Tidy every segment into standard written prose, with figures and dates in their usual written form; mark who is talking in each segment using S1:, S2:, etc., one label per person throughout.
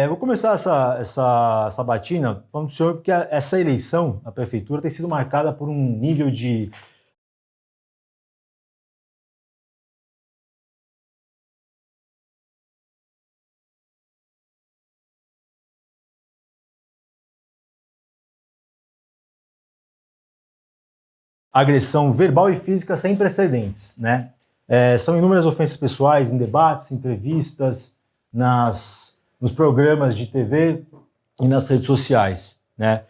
S1: Vou começar essa sabatina falando para o senhor que essa eleição à prefeitura tem sido marcada por um nível de agressão verbal e física sem precedentes, né? São inúmeras ofensas pessoais em debates, entrevistas, nos programas de TV e nas redes sociais, né?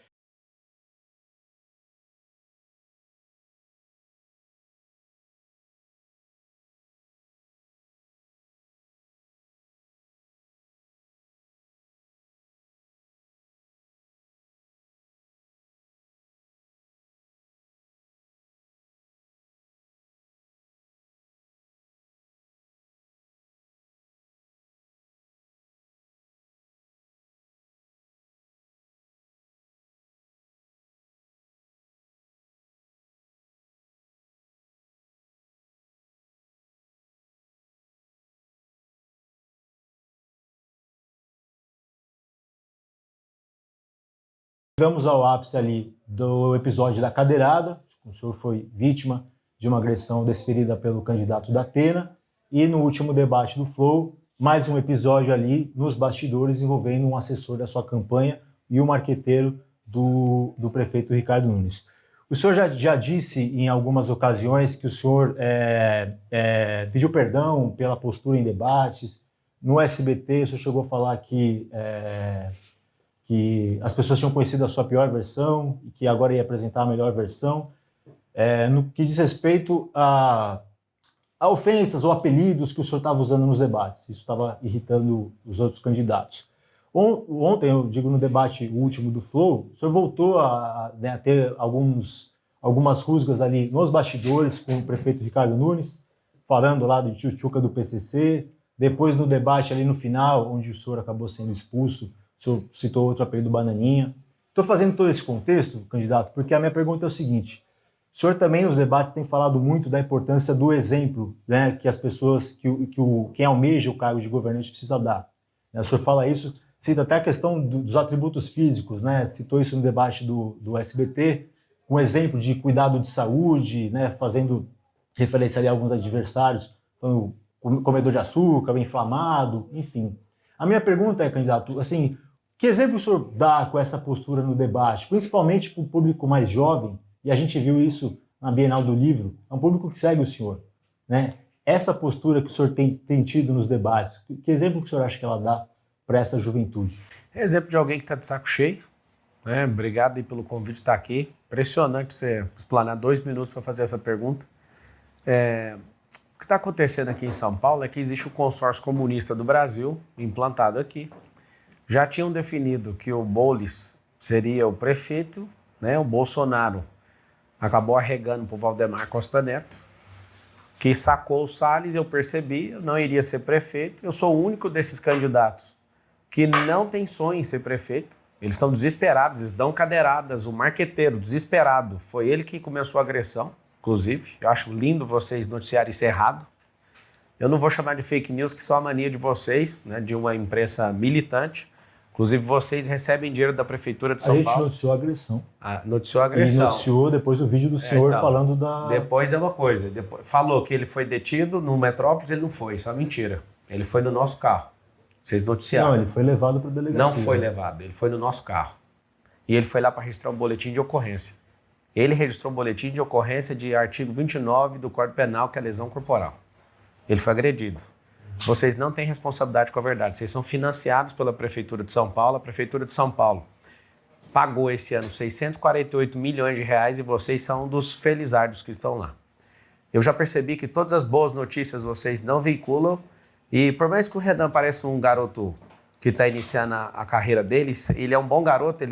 S1: Chegamos ao ápice ali do episódio da cadeirada, o senhor foi vítima de uma agressão desferida pelo candidato da Atena, e no último debate do Flow, mais um episódio ali nos bastidores envolvendo um assessor da sua campanha e o marqueteiro do prefeito Ricardo Nunes. O senhor já disse em algumas ocasiões que o senhor pediu perdão pela postura em debates. No SBT, o senhor chegou a falar que as pessoas tinham conhecido a sua pior versão e que agora ia apresentar a melhor versão. No que diz respeito a ofensas ou apelidos que o senhor estava usando nos debates, isso estava irritando os outros candidatos. Ontem, eu digo no debate último do Flow, o senhor voltou a ter algumas rusgas ali nos bastidores com o prefeito Ricardo Nunes, falando lá de tchutchuca do PCC, depois no debate ali no final, onde o senhor acabou sendo expulso, o senhor citou outro apelido, Bananinha. Estou fazendo todo esse contexto, candidato, porque a minha pergunta é o seguinte: o senhor também nos debates tem falado muito da importância do exemplo, né, que as pessoas, quem almeja o cargo de governante precisa dar. O senhor fala isso, cita até a questão dos atributos físicos, né, citou isso no debate do SBT, um exemplo de cuidado de saúde, né, fazendo referência ali a alguns adversários, então, comedor de açúcar, inflamado, enfim. A minha pergunta é, candidato, assim, que exemplo o senhor dá com essa postura no debate, principalmente para o público mais jovem, e a gente viu isso na Bienal do Livro, é um público que segue o senhor, né? Essa postura que o senhor tem tido nos debates, que exemplo que o senhor acha que ela dá para essa juventude?
S2: É exemplo de alguém que está de saco cheio, né? Obrigado aí pelo convite de estar aqui. Impressionante você explanar 2 minutos para fazer essa pergunta. O que está acontecendo aqui em São Paulo é que existe o consórcio comunista do Brasil, implantado aqui. Já tinham definido que o Boulos seria o prefeito, né? O Bolsonaro acabou arregando para o Valdemar Costa Neto, que sacou o Salles. Eu percebi, eu não iria ser prefeito. Eu sou o único desses candidatos que não tem sonho em ser prefeito. Eles estão desesperados, eles dão cadeiradas. O marqueteiro, desesperado, foi ele que começou a agressão, inclusive. Eu acho lindo vocês noticiarem isso errado. Eu não vou chamar de fake news, que só a mania de vocês, né, de uma imprensa militante. Inclusive, vocês recebem dinheiro da Prefeitura de São Paulo.
S1: A gente noticiou a agressão.
S2: Noticiou a agressão.
S1: Ele noticiou depois o vídeo do senhor falando da...
S2: Depois é uma coisa. Falou que ele foi detido no Metrópolis, ele não foi. Isso é uma mentira. Ele foi no nosso carro. Vocês noticiaram.
S1: Não, ele foi levado para a delegacia.
S2: Não foi levado, ele foi no nosso carro. E ele foi lá para registrar um boletim de ocorrência. Ele registrou um boletim de ocorrência de artigo 29 do Código Penal, que é lesão corporal. Ele foi agredido. Vocês não têm responsabilidade com a verdade. Vocês são financiados pela Prefeitura de São Paulo. A Prefeitura de São Paulo pagou esse ano 648 milhões de reais e vocês são um dos felizardos que estão lá. Eu já percebi que todas as boas notícias vocês não veiculam. E por mais que o Renan pareça um garoto que está iniciando a carreira dele, ele é um bom garoto.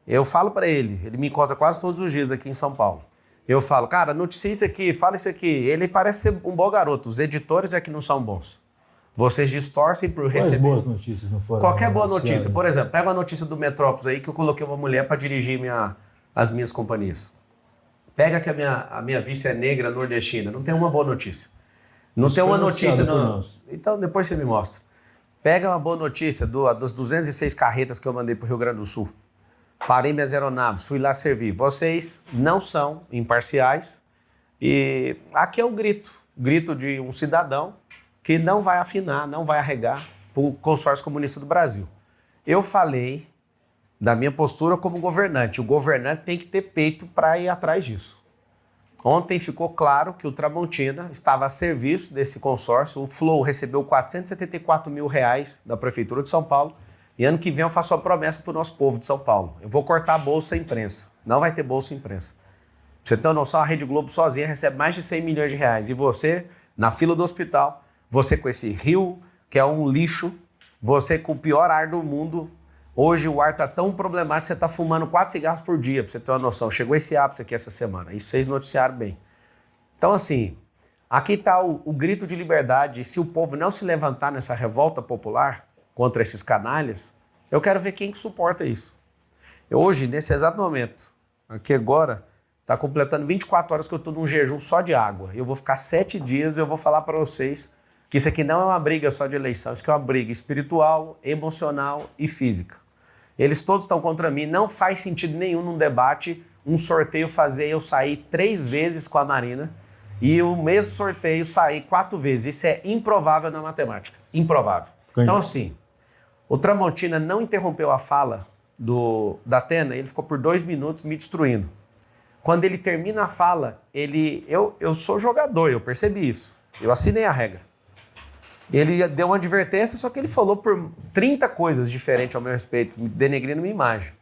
S2: Eu falo para ele me encontra quase todos os dias aqui em São Paulo. Eu falo, cara, noticia isso aqui, fala isso aqui. Ele parece ser um bom garoto. Os editores é que não são bons. Vocês distorcem por receber.
S1: Quais boas notícias não foram?
S2: Qualquer boa notícia. Por exemplo, pega uma notícia do Metrópolis aí que eu coloquei uma mulher para dirigir as minhas companhias. Pega que a minha vice é negra nordestina. Não tem uma boa notícia. Não tem uma notícia. Não. Então depois você me mostra. Pega uma boa notícia das 206 carretas que eu mandei para o Rio Grande do Sul. Parei minhas aeronaves, fui lá servir. Vocês não são imparciais e aqui é o grito de um cidadão que não vai afinar, não vai arregar para o consórcio comunista do Brasil. Eu falei da minha postura como governante. O governante tem que ter peito para ir atrás disso. Ontem ficou claro que o Tramontina estava a serviço desse consórcio. O Flow recebeu R$474 mil da Prefeitura de São Paulo. E ano que vem eu faço uma promessa para o nosso povo de São Paulo. Eu vou cortar a bolsa imprensa. Não vai ter bolsa imprensa. Pra você ter uma noção, a Rede Globo sozinha recebe mais de R$100 milhões. E você, na fila do hospital, você com esse rio, que é um lixo, você com o pior ar do mundo. Hoje o ar está tão problemático que você está fumando 4 cigarros por dia, para você ter uma noção. Chegou esse ápice aqui essa semana. Isso vocês noticiaram bem. Então, assim, aqui está o grito de liberdade. E se o povo não se levantar nessa revolta popular contra esses canalhas, eu quero ver quem que suporta isso. Hoje, nesse exato momento, aqui agora, está completando 24 horas que eu estou num jejum só de água. Eu vou ficar 7 dias e eu vou falar para vocês que isso aqui não é uma briga só de eleição, isso aqui é uma briga espiritual, emocional e física. Eles todos estão contra mim, não faz sentido nenhum num debate, um sorteio fazer eu sair 3 vezes com a Marina e o mesmo sorteio sair 4 vezes. Isso é improvável na matemática, improvável. Então assim, o Tramontina não interrompeu a fala da Atena, ele ficou por 2 minutos me destruindo. Quando ele termina a fala, eu sou jogador, eu percebi isso, eu assinei a regra. Ele deu uma advertência, só que ele falou por 30 coisas diferentes ao meu respeito, denegrindo minha imagem.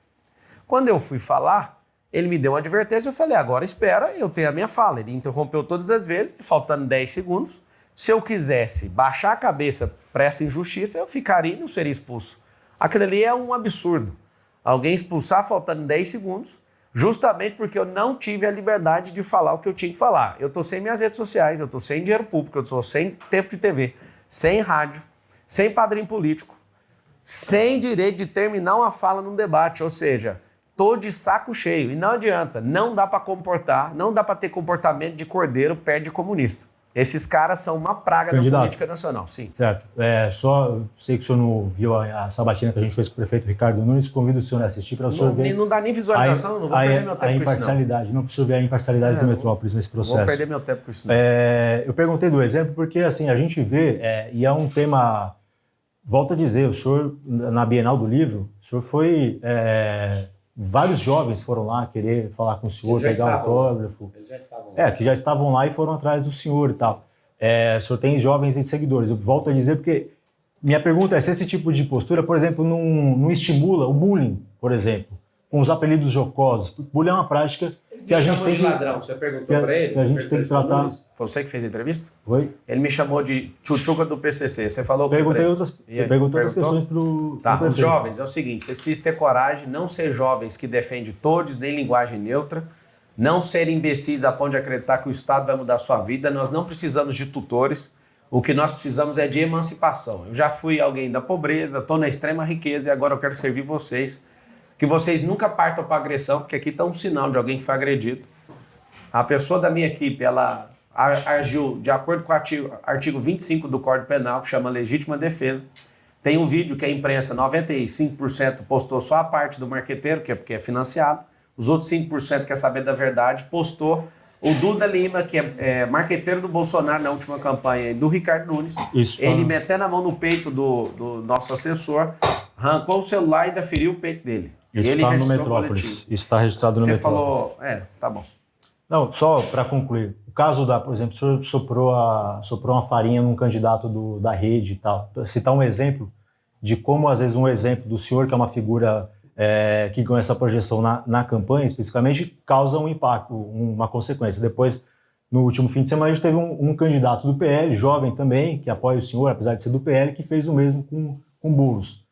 S2: Quando eu fui falar, ele me deu uma advertência, eu falei, agora espera, eu tenho a minha fala. Ele interrompeu todas as vezes, faltando 10 segundos. Se eu quisesse baixar a cabeça para essa injustiça, eu ficaria e não seria expulso. Aquilo ali é um absurdo. Alguém expulsar faltando 10 segundos, justamente porque eu não tive a liberdade de falar o que eu tinha que falar. Eu estou sem minhas redes sociais, eu estou sem dinheiro público, eu estou sem tempo de TV. Sem rádio, sem padrinho político, sem direito de terminar uma fala num debate, ou seja, tô de saco cheio. E não adianta, não dá para comportar, não dá para ter comportamento de cordeiro perto de comunista. Esses caras são uma praga da política nacional, sim.
S1: Certo. Só sei que o senhor não viu a sabatina que a gente fez com o prefeito Ricardo Nunes, convido o senhor a assistir para o senhor ver...
S2: Não dá nem visualização, não vou perder meu tempo
S1: a imparcialidade, não precisa ver a imparcialidade do Metrópolis nesse processo.
S2: Vou perder meu tempo com isso.
S1: Eu perguntei do exemplo porque, assim, a gente vê, e é um tema... Volto a dizer, o senhor, na Bienal do Livro, o senhor foi... vários jovens foram lá querer falar com o senhor, pegar autógrafo.
S2: Eles já estavam lá.
S1: Que já estavam lá e foram atrás do senhor e tal. O senhor tem jovens e seguidores. Eu volto a dizer porque minha pergunta é se esse tipo de postura, por exemplo, não estimula o bullying, por exemplo, com os apelidos jocosos. Bullying é uma prática que a gente tem que...
S2: ladrão. Você perguntou para ele?
S1: A gente tem que tratar...
S2: Foi você que fez a entrevista?
S1: Oi?
S2: Ele me chamou de tchutchuca do PCC. Você falou...
S1: Perguntei outras questões para o...
S2: Tá, os jovens, é o seguinte, vocês precisam ter coragem, não ser jovens que defendem todos, nem linguagem neutra, não ser imbecis a ponto de acreditar que o Estado vai mudar a sua vida. Nós não precisamos de tutores, o que nós precisamos é de emancipação. Eu já fui alguém da pobreza, estou na extrema riqueza e agora eu quero servir vocês. Que vocês nunca partam para agressão, porque aqui está um sinal de alguém que foi agredido. A pessoa da minha equipe, ela agiu de acordo com o artigo 25 do Código Penal, que chama legítima defesa. Tem um vídeo que a imprensa, 95% postou só a parte do marqueteiro, que é porque é financiado. Os outros 5% quer saber da verdade, postou o Duda Lima, que é marqueteiro do Bolsonaro na última campanha, e do Ricardo Nunes. Ele metendo a mão no peito do nosso assessor, arrancou o celular e ainda feriu o peito dele.
S1: Isso está no Metrópolis. Isso está registrado no Metrópolis.
S2: Você falou... tá bom.
S1: Não, só para concluir. O caso por exemplo, o senhor soprou uma farinha num candidato da rede e tal. Citar um exemplo de como, às vezes, um exemplo do senhor, que é uma figura que ganha essa projeção na campanha, especificamente, causa um impacto, uma consequência. Depois, no último fim de semana, a gente teve um candidato do PL, jovem também, que apoia o senhor, apesar de ser do PL, que fez o mesmo com Boulos.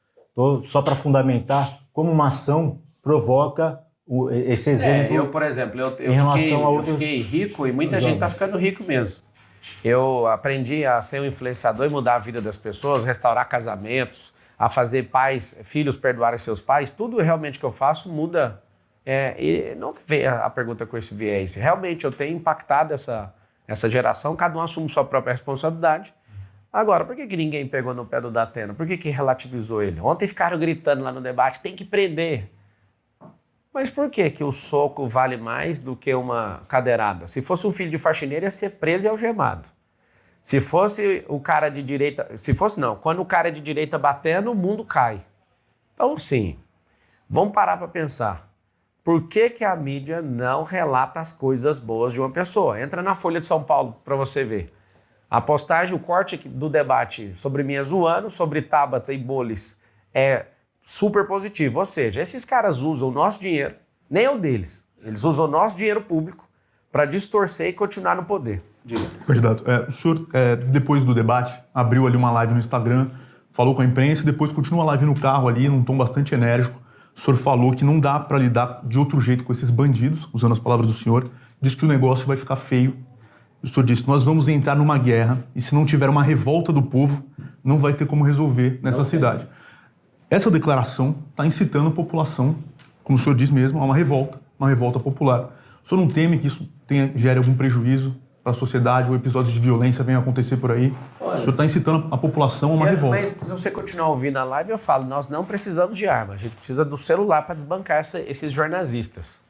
S1: Só para fundamentar como uma ação provoca esse exemplo.
S2: Eu, por exemplo, eu fiquei rico e muita gente está ficando rico mesmo. Eu aprendi a ser um influenciador e mudar a vida das pessoas, restaurar casamentos, a fazer filhos perdoarem seus pais. Tudo realmente que eu faço muda. E não veio a pergunta com esse viés. Realmente eu tenho impactado essa geração, cada um assume sua própria responsabilidade. Agora, por que ninguém pegou no pé do Datena? Por que relativizou ele? Ontem ficaram gritando lá no debate, tem que prender. Mas por que o soco vale mais do que uma cadeirada? Se fosse um filho de faxineiro, ia ser preso e algemado. Se fosse o cara de direita... Se fosse não, quando o cara é de direita batendo, o mundo cai. Então, sim, vamos parar para pensar. Por que a mídia não relata as coisas boas de uma pessoa? Entra na Folha de São Paulo para você ver. A postagem, o corte do debate sobre Minha zoando, sobre Tabata e Bolis é super positivo. Ou seja, esses caras usam o nosso dinheiro, nem é o deles. Eles usam o nosso dinheiro público para distorcer e continuar no poder. Diga.
S3: Candidato, o senhor, depois do debate, abriu ali uma live no Instagram, falou com a imprensa e depois continua a live no carro ali, num tom bastante enérgico. O senhor falou que não dá para lidar de outro jeito com esses bandidos, usando as palavras do senhor, disse que o negócio vai ficar feio. O senhor disse, nós vamos entrar numa guerra e se não tiver uma revolta do povo, não vai ter como resolver nessa cidade. Essa declaração está incitando a população, como o senhor diz mesmo, a uma revolta popular. O senhor não teme que isso gere algum prejuízo para a sociedade ou episódios de violência venham acontecer por aí? Olha, o senhor está incitando a população a uma revolta.
S2: Mas se você continuar ouvindo a live, eu falo, nós não precisamos de arma, a gente precisa do celular para desbancar esses jornalistas.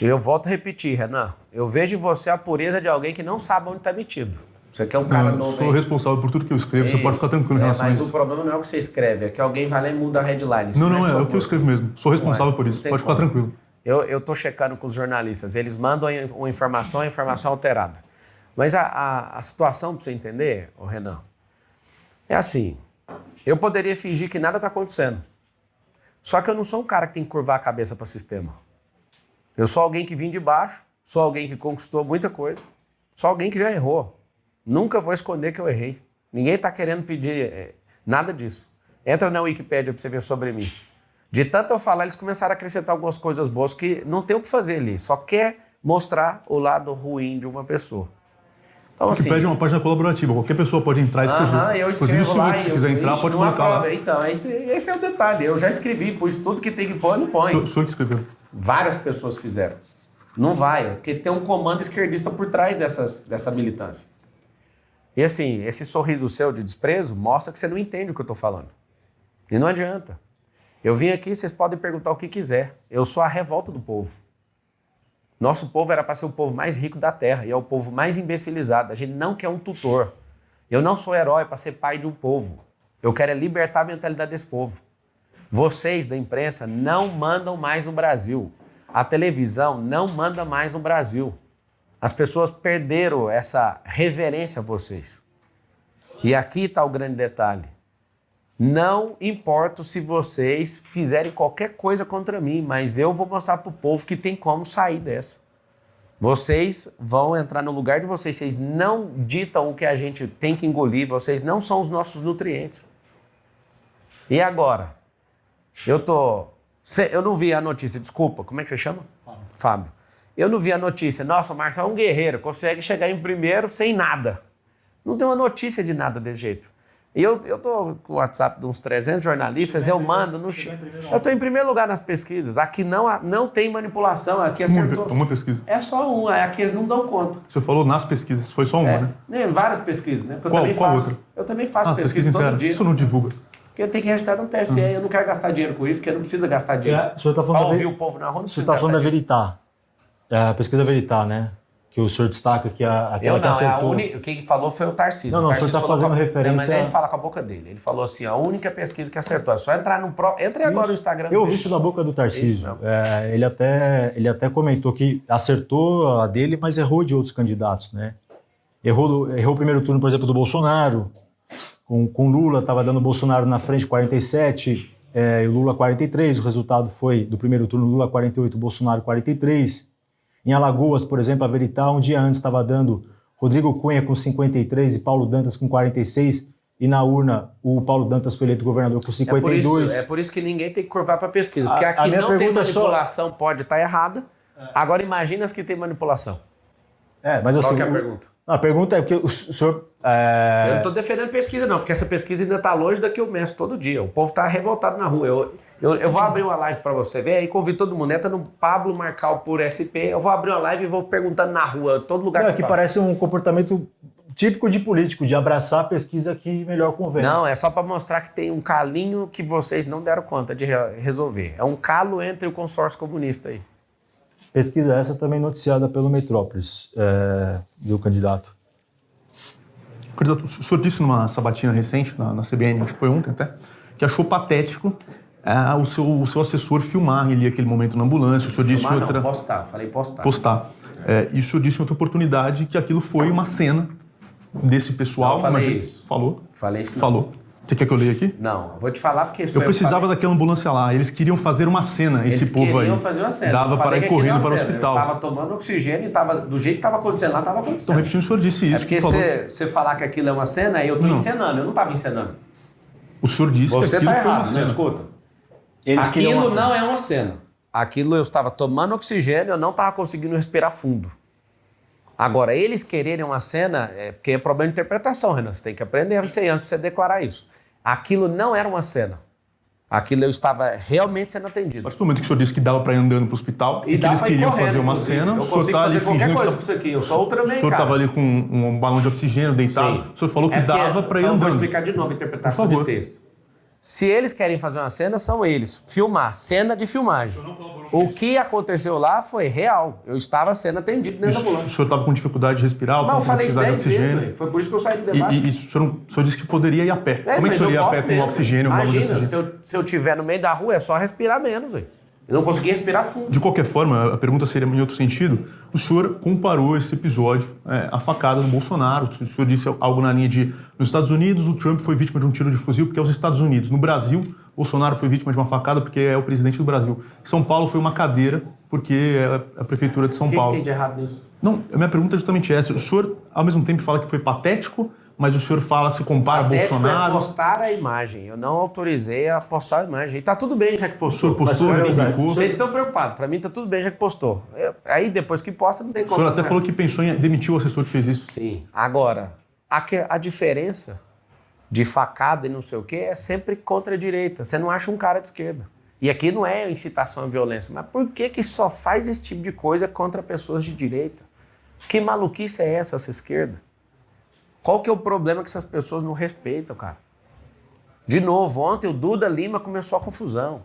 S2: E eu volto a repetir, Renan, eu vejo em você a pureza de alguém que não sabe onde está metido. Você quer um cara novo.
S3: Eu sou responsável por tudo que eu escrevo, você pode ficar tranquilo em relação a isso.
S2: Mas o problema não é o que você escreve, é que alguém vai lá e muda a headline.
S3: Não, é o que eu escrevo mesmo. Sou responsável por isso, pode ficar tranquilo.
S2: Eu estou checando com os jornalistas, eles mandam uma informação, a informação alterada. Mas a situação, para você entender, Renan, é assim, eu poderia fingir que nada está acontecendo. Só que eu não sou um cara que tem que curvar a cabeça para o sistema. Eu sou alguém que vim de baixo, sou alguém que conquistou muita coisa, sou alguém que já errou. Nunca vou esconder que eu errei. Ninguém está querendo pedir nada disso. Entra na Wikipédia para você ver sobre mim. De tanto eu falar, eles começaram a acrescentar algumas coisas boas que não tem o que fazer ali. Só quer mostrar o lado ruim de uma pessoa. Então,
S3: a Wikipédia é uma página colaborativa. Qualquer pessoa pode entrar e escrever.
S2: Eu escrevo lá.
S3: Se quiser entrar, pode colocar lá.
S2: Então, esse é o detalhe. Eu já escrevi, pus tudo que tem que pôr, não põe.
S3: O senhor que escreveu.
S2: Várias pessoas fizeram. Não vai, porque tem um comando esquerdista por trás dessa militância. E assim, esse sorriso seu de desprezo mostra que você não entende o que eu estou falando. E não adianta. Eu vim aqui, vocês podem perguntar o que quiser. Eu sou a revolta do povo. Nosso povo era para ser o povo mais rico da terra e é o povo mais imbecilizado. A gente não quer um tutor. Eu não sou herói para ser pai de um povo. Eu quero é libertar a mentalidade desse povo. Vocês da imprensa não mandam mais no Brasil. A televisão não manda mais no Brasil. As pessoas perderam essa reverência a vocês. E aqui está o grande detalhe. Não importa se vocês fizerem qualquer coisa contra mim, mas eu vou mostrar para o povo que tem como sair dessa. Vocês vão entrar no lugar de vocês. Vocês não ditam o que a gente tem que engolir. Vocês não são os nossos nutrientes. E agora? Eu não vi a notícia, desculpa, como é que você chama? Fábio. Eu não vi a notícia. Nossa, o Marcelo é um guerreiro, consegue chegar em primeiro sem nada. Não tem uma notícia de nada desse jeito. E eu tô com o WhatsApp de uns 300 jornalistas, eu mando no... Eu tô em primeiro lugar nas pesquisas. Aqui não tem manipulação, aqui acertou.
S3: Uma pesquisa.
S2: É só uma, aqui eles não dão conta.
S3: Você falou nas pesquisas, foi só uma, né?
S2: Várias pesquisas, né?
S3: Qual outra?
S2: Eu também faço pesquisa todo dia.
S3: Isso não divulga.
S2: Porque eu tenho que registrar no TSE, eu não quero gastar dinheiro com isso, porque não precisa gastar dinheiro.
S1: O senhor está falando
S2: ouvir o povo na rua, não
S1: precisa. O senhor está falando da Veritar. A pesquisa Veritar, né? Que o senhor destaca que aquela que acertou.
S2: Quem falou foi o Tarcísio.
S1: Não, o senhor está fazendo referência...
S2: Não, mas ele fala com a boca dele. Ele falou assim, a única pesquisa que acertou. É só entrar no... Entre agora no Instagram.
S1: Eu ouvi isso da boca do Tarcísio. Ele até comentou que acertou a dele, mas errou de outros candidatos, né? Errou o primeiro turno, por exemplo, do Bolsonaro. Com Lula, estava dando o Bolsonaro na frente, 47, e o Lula 43. O resultado foi, do primeiro turno, Lula 48, Bolsonaro 43. Em Alagoas, por exemplo, a Veritar, um dia antes, estava dando Rodrigo Cunha com 53 e Paulo Dantas com 46. E na urna, o Paulo Dantas foi eleito governador com 52.
S2: É por isso que ninguém tem que curvar para pesquisa. Porque aqui não tem manipulação, pode estar errada. Agora imagina as que tem manipulação.
S1: Mas
S2: qual que é a pergunta?
S1: A pergunta é porque o senhor...
S2: Eu não estou defendendo pesquisa, não, porque essa pesquisa ainda está longe da que eu meço todo dia. O povo está revoltado na rua. Eu vou abrir uma live para você ver, aí convido todo mundo, entra no Pablo Marcal por SP, eu vou abrir uma live e vou perguntando na rua, todo lugar
S1: que parece um comportamento típico de político, de abraçar a pesquisa que melhor convém.
S2: Não, é só para mostrar que tem um calinho que vocês não deram conta de resolver. É um calo entre o consórcio comunista aí.
S1: Pesquisa essa também noticiada pelo Metrópolis, do candidato.
S3: Candidato, o senhor disse numa sabatina recente, na CBN, acho que foi ontem até, que achou patético o seu assessor filmar ele aquele momento na ambulância. O senhor disse
S2: Filmar,
S3: outra...
S2: não, postar, falei postar.
S3: Postar. E o senhor disse em outra oportunidade que aquilo foi uma cena desse pessoal.
S2: Não, falei isso.
S3: Falou?
S2: Falei isso.
S3: Falou. Você quer que eu leia aqui?
S2: Não, vou te falar porque...
S3: Eu precisava daquela ambulância lá. Eles queriam fazer uma cena, esse povo aí.
S2: Eles queriam fazer uma cena.
S3: Dava para ir correndo para o hospital.
S2: Eu estava tomando oxigênio e do jeito que estava acontecendo lá, estava acontecendo.
S3: Então, repetindo, o senhor disse isso.
S2: É porque você falar que aquilo é uma cena, eu estou encenando. Eu não estava encenando.
S3: O senhor disse que
S2: você
S3: aquilo
S2: tá
S3: foi uma
S2: errado,
S3: cena.
S2: Não escuta. Aquilo não é uma cena. Aquilo eu estava tomando oxigênio, eu não estava conseguindo respirar fundo. Agora, eles quererem uma cena, porque é problema de interpretação, Renan. Você tem que aprender antes de você declarar isso. Aquilo não era uma cena. Aquilo eu estava realmente sendo atendido.
S3: A partir do momento que o senhor disse que dava para ir andando para o hospital e que eles queriam fazer uma cena,
S2: eu
S3: o senhor
S2: consigo
S3: está ali
S2: fazer qualquer
S3: fingindo
S2: coisa
S3: que...
S2: com isso aqui. Eu sou Ultraman,
S3: O senhor estava ali com um balão de oxigênio deitado.
S2: Sim.
S3: O senhor falou que dava para ir
S2: então
S3: andando.
S2: Vou explicar de novo a interpretação de texto. Se eles querem fazer uma cena, são eles. Filmar, cena de filmagem. O que aconteceu lá foi real. Eu estava sendo atendido dentro da ambulância.
S3: O senhor estava com dificuldade de respirar?
S2: Não, eu falei isso 10
S3: de oxigênio.
S2: vezes. Foi por isso que eu saí do debate.
S3: E o senhor disse que poderia ir a pé. Como é que o senhor ia a pé com oxigênio?
S2: Imagina, se eu estiver no meio da rua, é só respirar menos. Véio. Eu não consegui respirar fundo.
S3: De qualquer forma, a pergunta seria em outro sentido. O senhor comparou esse episódio à facada do Bolsonaro. O senhor disse algo na linha de... Nos Estados Unidos, o Trump foi vítima de um tiro de fuzil porque é os Estados Unidos. No Brasil, Bolsonaro foi vítima de uma facada porque é o presidente do Brasil. São Paulo foi uma cadeira porque é a prefeitura de São Paulo.
S2: O que tem de errado nisso?
S3: Não, a minha pergunta é justamente essa. O senhor, ao mesmo tempo, fala que foi patético, mas o senhor fala, se compara a Bolsonaro...
S2: É postar a imagem. Eu não autorizei a postar a imagem. E tá tudo bem já que postou.
S3: O senhor postou, publicou.
S2: Vocês estão preocupados. Pra mim tá tudo bem já que postou. Aí depois que posta não tem como.
S3: O senhor até falou que pensou em demitir o assessor que fez isso.
S2: Sim. Agora, a diferença de facada e não sei o quê é sempre contra a direita. Você não acha um cara de esquerda. E aqui não é incitação à violência. Mas por que só faz esse tipo de coisa contra pessoas de direita? Que maluquice é essa esquerda? Qual que é o problema que essas pessoas não respeitam, cara? De novo, ontem o Duda Lima começou a confusão.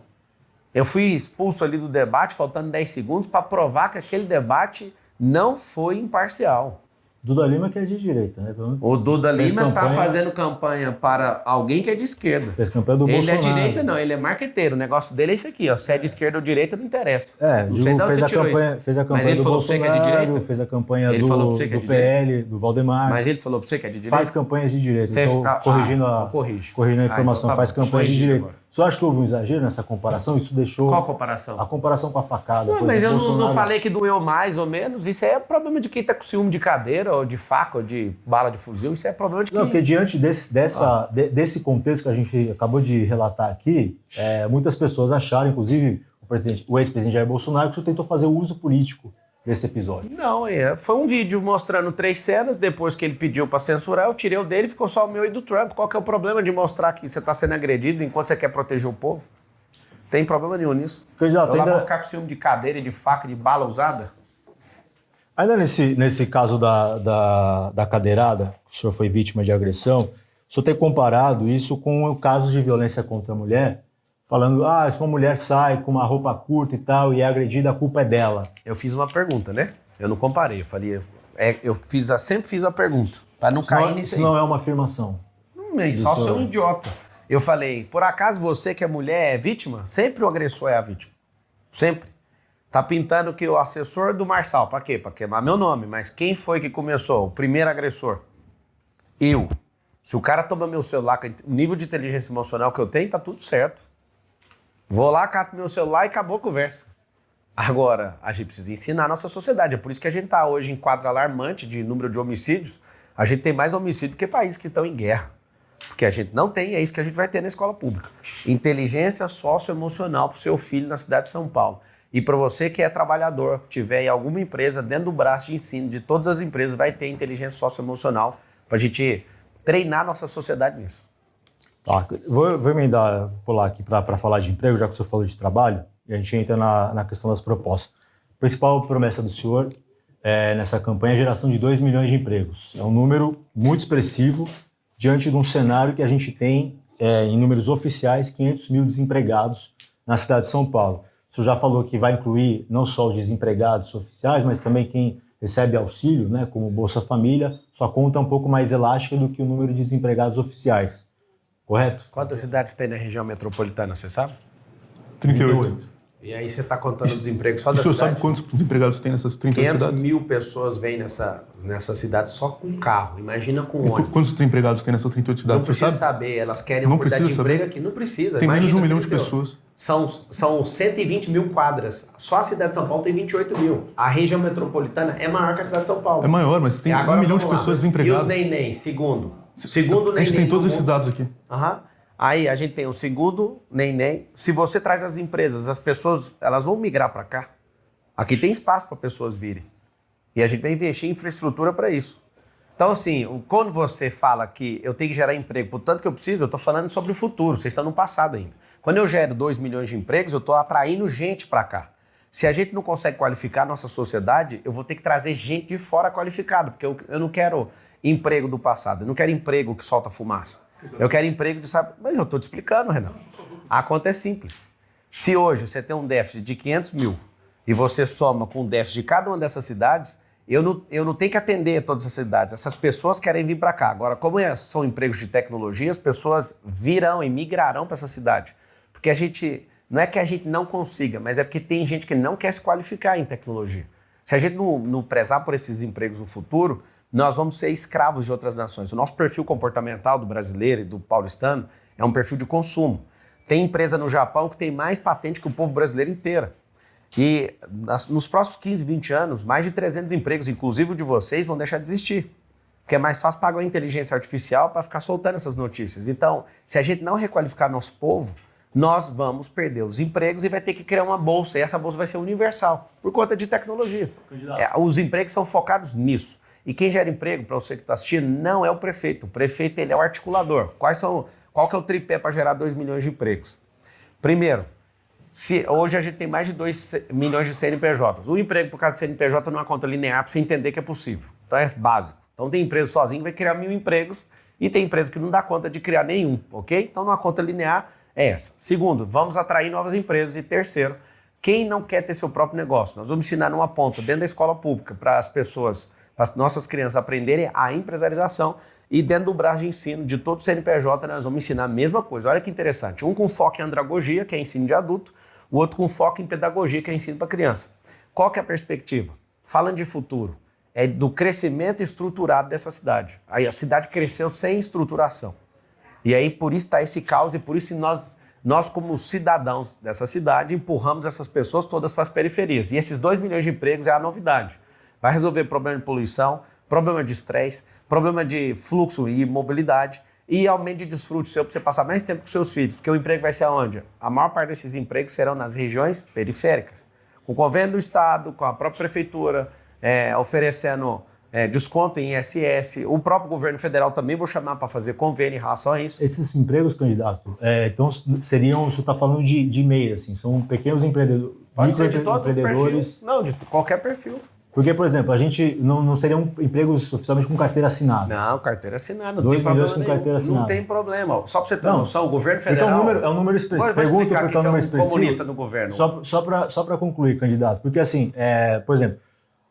S2: Eu fui expulso ali do debate, faltando 10 segundos, para provar que aquele debate não foi imparcial.
S1: Duda Lima que é de direita, né?
S2: O Duda Lima está fazendo campanha para alguém que é de esquerda.
S1: Fez campanha do Bolsonaro.
S2: Ele é direita não, ele é marqueteiro. O negócio dele é isso aqui, ó. Se é de esquerda ou direita, não interessa.
S1: Fez a campanha do Bolsonaro, fez a campanha do PL, do Valdemar.
S2: Mas ele falou para você que é de direita?
S1: Faz campanhas de direita. Estou corrigindo a informação.
S2: Então,
S1: faz campanhas de direita. Você acha que houve um exagero nessa comparação? Isso deixou...
S2: Qual comparação?
S1: A comparação com a facada.
S2: Mas eu não falei que doeu mais ou menos. Isso é problema de quem está com ciúme de cadeira, ou de faca, ou de bala de fuzil. Isso é problema de quem...
S1: Não, porque diante desse contexto que a gente acabou de relatar aqui, muitas pessoas acharam, inclusive o ex-presidente Jair Bolsonaro, que o senhor tentou fazer o uso político desse episódio.
S2: Não, foi um vídeo mostrando 3 cenas, depois que ele pediu para censurar, eu tirei o dele, ficou só o meu e do Trump. Qual que é o problema de mostrar que você está sendo agredido enquanto você quer proteger o povo? Tem problema nenhum nisso.
S1: Candidato,
S2: eu lá vou ficar com ciúme de cadeira, de faca, de bala usada?
S1: Ainda nesse caso da cadeirada, que o senhor foi vítima de agressão, o senhor tem comparado isso com casos de violência contra a mulher, falando, se uma mulher sai com uma roupa curta e tal e é agredida, a culpa é dela.
S2: Eu fiz uma pergunta, né? Eu não comparei, eu falei... sempre fiz uma pergunta, para não cair nisso aí.
S1: Isso não é uma afirmação.
S2: Só ser um idiota. Eu falei, por acaso você que é mulher é vítima? Sempre o agressor é a vítima. Sempre. Tá pintando que o assessor do Marçal, para quê? Para queimar meu nome. Mas quem foi que começou? O primeiro agressor? Eu. Se o cara toma meu celular, com o nível de inteligência emocional que eu tenho, tá tudo certo. Vou lá, cato meu celular e acabou a conversa. Agora, a gente precisa ensinar a nossa sociedade. É por isso que a gente tá hoje em quadro alarmante de número de homicídios. A gente tem mais homicídio do que países que estão em guerra. Porque a gente não tem, é isso que a gente vai ter na escola pública. Inteligência socioemocional para o seu filho na cidade de São Paulo. E para você que é trabalhador, que tiver em alguma empresa, dentro do braço de ensino de todas as empresas, vai ter inteligência socioemocional para a gente treinar nossa sociedade nisso.
S1: Tá, vou emendar, pular aqui para falar de emprego, já que o senhor falou de trabalho, e a gente entra na questão das propostas. A principal promessa do senhor nessa campanha a geração de 2 milhões de empregos. É um número muito expressivo diante de um cenário que a gente tem, em números oficiais, 500 mil desempregados na cidade de São Paulo. O senhor já falou que vai incluir não só os desempregados oficiais, mas também quem recebe auxílio, né, como Bolsa Família. Sua conta é um pouco mais elástica do que o número de desempregados oficiais, correto?
S2: Quantas cidades tem na região metropolitana, você sabe?
S3: 38.
S2: E aí você está contando o desemprego só
S3: O
S2: da
S3: senhor
S2: cidade?
S3: sabe quantos desempregados tem nessas 38
S2: 500
S3: cidades?
S2: mil pessoas vêm nessa cidade só com carro. Imagina com
S3: E
S2: ônibus.
S3: quantos desempregados tem nessas 38
S2: Não
S3: cidades? Você
S2: precisa
S3: sabe?
S2: saber, elas querem
S3: Não
S2: oportunidade de
S3: precisa
S2: emprego
S3: saber.
S2: aqui. Não precisa.
S3: Tem menos de 1 milhão de
S2: 32.
S3: pessoas.
S2: São 120 mil quadras. Só a cidade de São Paulo tem 28 mil. A região metropolitana é maior que a cidade de São Paulo.
S3: É maior, mas tem 1 milhão de pessoas desempregadas.
S2: E os neném, segundo? Segundo
S3: A
S2: neném.
S3: gente tem
S2: do
S3: todos esses
S2: mundo.
S3: dados aqui.
S2: Aham. Aí a gente tem o segundo neném. Se você traz as empresas, as pessoas, elas vão migrar para cá. Aqui tem espaço para pessoas virem. E a gente vai investir em infraestrutura para isso. Então, assim, quando você fala que eu tenho que gerar emprego por tanto que eu preciso, eu estou falando sobre o futuro, vocês estão no passado ainda. Quando eu gero 2 milhões de empregos, eu estou atraindo gente para cá. Se a gente não consegue qualificar a nossa sociedade, eu vou ter que trazer gente de fora qualificada, porque eu não quero emprego do passado, eu não quero emprego que solta fumaça. Eu quero emprego de saber. Mas eu estou te explicando, Renan. A conta é simples. Se hoje você tem um déficit de 500 mil e você soma com o déficit de cada uma dessas cidades, eu não tenho que atender todas as cidades. Essas pessoas querem vir para cá. Agora, como são empregos de tecnologia, as pessoas virão e migrarão para essa cidade. Porque a gente, não é que a gente não consiga, mas é porque tem gente que não quer se qualificar em tecnologia. Se a gente não prezar por esses empregos no futuro, nós vamos ser escravos de outras nações. O nosso perfil comportamental do brasileiro e do paulistano é um perfil de consumo. Tem empresa no Japão que tem mais patente que o povo brasileiro inteiro. E nos próximos 15, 20 anos, mais de 300 empregos, inclusive o de vocês, vão deixar de existir. Porque é mais fácil pagar a inteligência artificial para ficar soltando essas notícias. Então, se a gente não requalificar nosso povo, nós vamos perder os empregos e vai ter que criar uma bolsa. E essa bolsa vai ser universal, por conta de tecnologia. Os empregos são focados nisso. E quem gera emprego, para você que está assistindo, não é o prefeito. O prefeito ele é o articulador. Qual que é o tripé para gerar 2 milhões de empregos? Primeiro, hoje a gente tem mais de 2 milhões de CNPJs. Um emprego por cada CNPJ numa conta linear para você entender que é possível. Então é básico. Então tem empresa sozinha que vai criar 1.000 empregos e tem empresa que não dá conta de criar nenhum, ok? Então numa conta linear é essa. Segundo, vamos atrair novas empresas. E terceiro, quem não quer ter seu próprio negócio? Nós vamos ensinar numa ponta dentro da escola pública para as pessoas, para as nossas crianças aprenderem a empresarização e dentro do braço de ensino de todo o CNPJ nós vamos ensinar a mesma coisa. Olha que interessante. Um com foco em andragogia, que é ensino de adulto, o outro com foco em pedagogia, que é ensino para criança. Qual que é a perspectiva? Falando de futuro, é do crescimento estruturado dessa cidade. Aí a cidade cresceu sem estruturação. E aí por isso está esse caos e por isso nós como cidadãos dessa cidade empurramos essas pessoas todas para as periferias. E esses 2 milhões de empregos é a novidade. Vai resolver problema de poluição, problema de estresse, problema de fluxo e mobilidade e aumento de desfrute seu para você passar mais tempo com seus filhos. Porque o emprego vai ser aonde? A maior parte desses empregos serão nas regiões periféricas. Com o convênio do Estado, com a própria prefeitura, oferecendo desconto em ISS. O próprio governo federal também vou chamar para fazer convênio em relação a isso.
S1: Esses empregos, candidato, então seriam, o senhor está falando de MEI, assim, são pequenos empreendedores,
S2: Pode ser de todo
S1: empreendedores.
S2: perfil. Não, de qualquer perfil.
S1: Porque, por exemplo, a gente não seriam empregos oficialmente com carteira assinada.
S2: Não, carteira assinada, não
S1: 2
S2: tem problema
S1: milhões com
S2: nenhum.
S1: carteira assinada.
S2: Não tem problema. Só para você ter
S1: Não.
S2: noção, o governo
S1: Porque
S2: federal...
S1: é um número expressivo.
S2: Vou
S1: Pergunto
S2: explicar
S1: porque é um número expressivo.
S2: comunista no governo.
S1: Só para concluir, candidato. Porque, assim, por exemplo,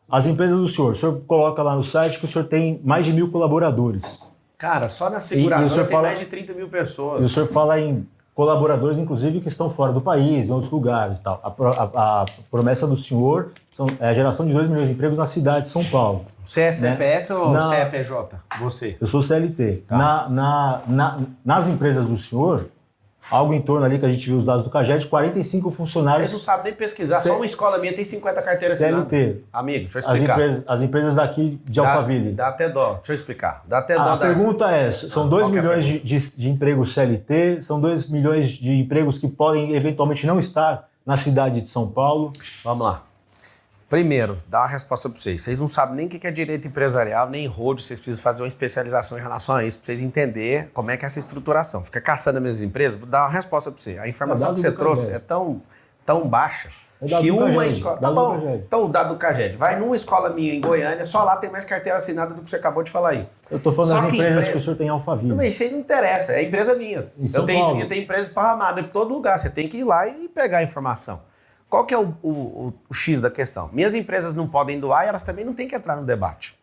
S1: as empresas do senhor, o senhor coloca lá no site que o senhor tem mais de 1.000 colaboradores.
S2: Cara, só na
S1: E o
S2: seguradora
S1: senhor
S2: tem
S1: fala-
S2: mais de 30 mil
S1: E o
S2: pessoas.
S1: senhor fala em colaboradores, inclusive, que estão fora do país, em outros lugares e tal. A promessa do senhor é a geração de 2 milhões de empregos na cidade de São Paulo.
S2: Você é CPF ou
S1: Na-
S2: CEPJ? Você.
S1: Eu sou CLT.
S2: Tá.
S1: Nas empresas do senhor, algo em torno ali que a gente viu os dados do CAGED, 45 funcionários.
S2: Vocês não sabem nem pesquisar.
S1: C-
S2: Só uma escola minha tem 50 carteiras assinadas.
S1: CLT.
S2: Amigo, deixa eu explicar.
S1: As empresas daqui de Alphaville.
S2: Dá até dó. Deixa eu explicar. Dá até dó.
S1: A pergunta é, são 2
S2: qual que é a
S1: milhões de empregos CLT, são 2 milhões de empregos que podem eventualmente não estar na cidade de São Paulo.
S2: Vamos lá. Primeiro, dá uma resposta para vocês. Vocês não sabem nem o que é direito empresarial, nem road. Vocês precisam fazer uma especialização em relação a isso, para vocês entenderem como é que é essa estruturação. Fica caçando as mesmas empresas, vou dar uma resposta para você. A informação
S1: Dado
S2: que você
S1: do
S2: trouxe
S1: Candé.
S2: é tão tão baixa que uma escola... Tá bom, então o dado do Caged. Vai numa escola minha em Goiânia, só lá tem mais carteira assinada do que você acabou de falar aí.
S1: Eu tô falando das empresas que o senhor tem em Alphaville.
S2: Mas isso aí não interessa, é empresa minha. Eu tenho empresa esparramada em todo lugar, você tem que ir lá e pegar a informação. Qual que é o X da questão? Minhas empresas não podem doar e elas também não têm que entrar no debate.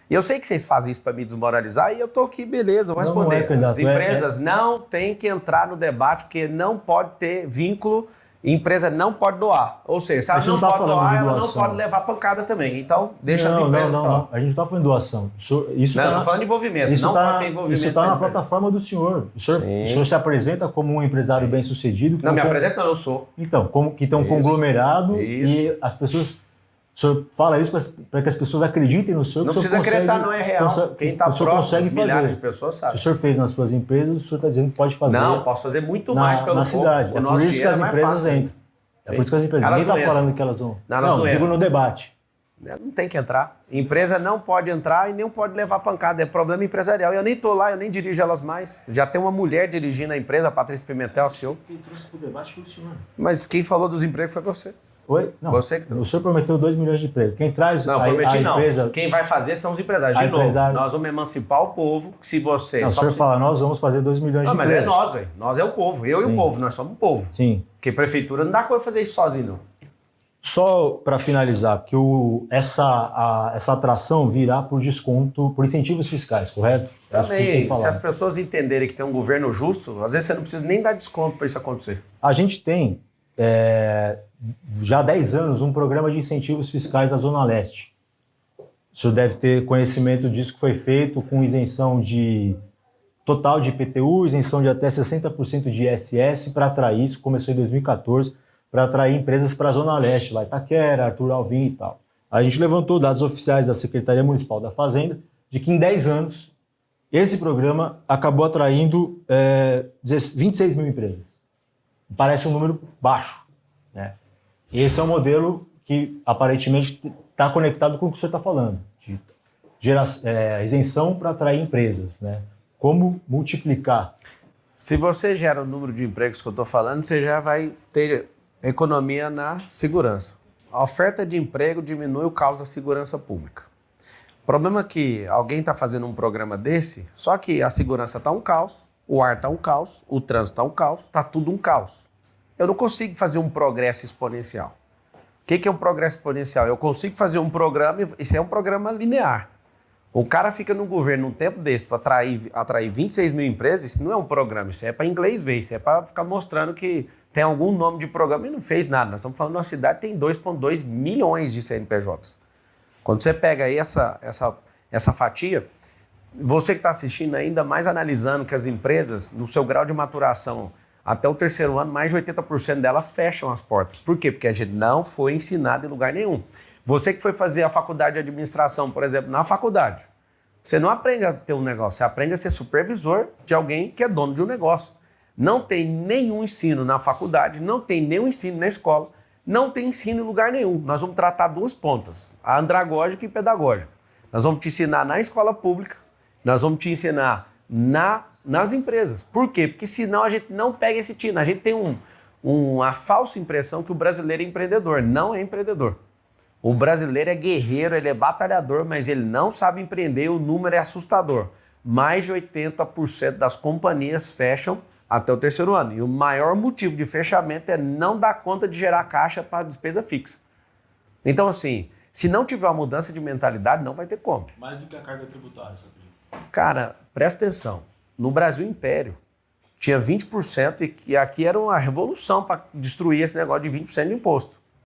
S2: E eu sei que vocês fazem isso para me desmoralizar e eu tô aqui, beleza, vou responder. As empresas não têm que entrar no debate porque não pode ter vínculo, empresa não pode doar. Ou seja, se ela não pode doar, ela não pode levar pancada também. Então, deixa as empresas...
S1: Não. A gente não está falando de doação.
S2: Eu tô falando de envolvimento. Não pode ter envolvimento.
S1: Isso está na plataforma do senhor. O senhor se apresenta como um empresário bem-sucedido.
S2: Não, me apresenta não, eu sou.
S1: Então, que tem um conglomerado e as pessoas... O senhor fala isso para que as pessoas acreditem no senhor.
S2: Não precisa acreditar, não é real. Quem está próximo, milhares de pessoas sabe.
S1: Se o senhor fez nas suas empresas, o senhor está dizendo que pode fazer.
S2: Não, posso fazer muito mais pelo
S1: povo. Na cidade. É por isso que as empresas entram. É por isso que as empresas... Ninguém está falando que elas vão... Não, digo no debate.
S2: Não tem que entrar. Empresa não pode entrar e nem pode levar pancada. É problema empresarial. Eu nem estou lá, eu nem dirijo elas mais. Já tem uma mulher dirigindo a empresa, a Patrícia Pimentel, CEO.
S1: Quem trouxe para o debate foi o senhor.
S2: Mas quem falou dos empregos foi você.
S1: Oi? Não,
S2: você que trouxe.
S1: O senhor prometeu 2 milhões de empregos. Quem traz
S2: a empresa... Não, quem vai fazer são os empresários. De novo, nós vamos emancipar o povo. Se você...
S1: Não, o senhor fala, nós vamos fazer 2 milhões de empregos.
S2: Mas é nós, velho. Nós é o povo. Eu e o povo. Nós somos o povo.
S1: Sim.
S2: Porque prefeitura não dá coisa fazer isso sozinho, não.
S1: Só para finalizar, porque essa atração virá por desconto, por incentivos fiscais, correto?
S2: Também, se as pessoas entenderem que tem um governo justo, às vezes você não precisa nem dar desconto para isso acontecer.
S1: A gente tem, já há 10 anos, um programa de incentivos fiscais da Zona Leste. O senhor deve ter conhecimento disso, que foi feito com isenção total de IPTU, isenção de até 60% de ISS para atrair, isso começou em 2014, para atrair empresas para a Zona Leste, lá Itaquera, Arthur Alvim e tal. A gente levantou dados oficiais da Secretaria Municipal da Fazenda de que em 10 anos esse programa acabou atraindo 26 mil empresas. Parece um número baixo, né? Esse é um modelo que aparentemente está conectado com o que o senhor está falando, de isenção para atrair empresas, né? Como multiplicar?
S2: Se você gera o número de empregos que eu estou falando, você já vai ter economia na segurança. A oferta de emprego diminui o caos da segurança pública. O problema é que alguém está fazendo um programa desse, só que a segurança está um caos, o ar está um caos, o trânsito está um caos, está tudo um caos. Eu não consigo fazer um progresso exponencial. O que é um progresso exponencial? Eu consigo fazer um programa, isso é um programa linear. O cara fica no governo um tempo desse para atrair 26 mil empresas, isso não é um programa, isso é para inglês ver, isso é para ficar mostrando que tem algum nome de programa e não fez nada. Nós estamos falando de uma cidade que tem 2,2 milhões de CNPJs. Quando você pega aí essa fatia, você que está assistindo ainda mais analisando que as empresas, no seu grau de maturação, até o 3º ano, mais de 80% delas fecham as portas. Por quê? Porque a gente não foi ensinado em lugar nenhum. Você que foi fazer a faculdade de administração, por exemplo, na faculdade, você não aprende a ter um negócio, você aprende a ser supervisor de alguém que é dono de um negócio. Não tem nenhum ensino na faculdade, não tem nenhum ensino na escola, não tem ensino em lugar nenhum. Nós vamos tratar 2 pontas, a andragógica e pedagógica. Nós vamos te ensinar na escola pública, nós vamos te ensinar nas empresas. Por quê? Porque senão a gente não pega esse tino. A gente tem uma falsa impressão que o brasileiro é empreendedor. Não é empreendedor. O brasileiro é guerreiro, ele é batalhador, mas ele não sabe empreender, o número é assustador. Mais de 80% das companhias fecham até o 3º ano. E o maior motivo de fechamento é não dar conta de gerar caixa para despesa fixa. Então, assim, se não tiver uma mudança de mentalidade, não vai ter como.
S3: Mais do que a carga tributária, você acredita?
S2: Cara, presta atenção. No Brasil Império, tinha 20% e que aqui era uma revolução para destruir esse negócio de 20% de imposto.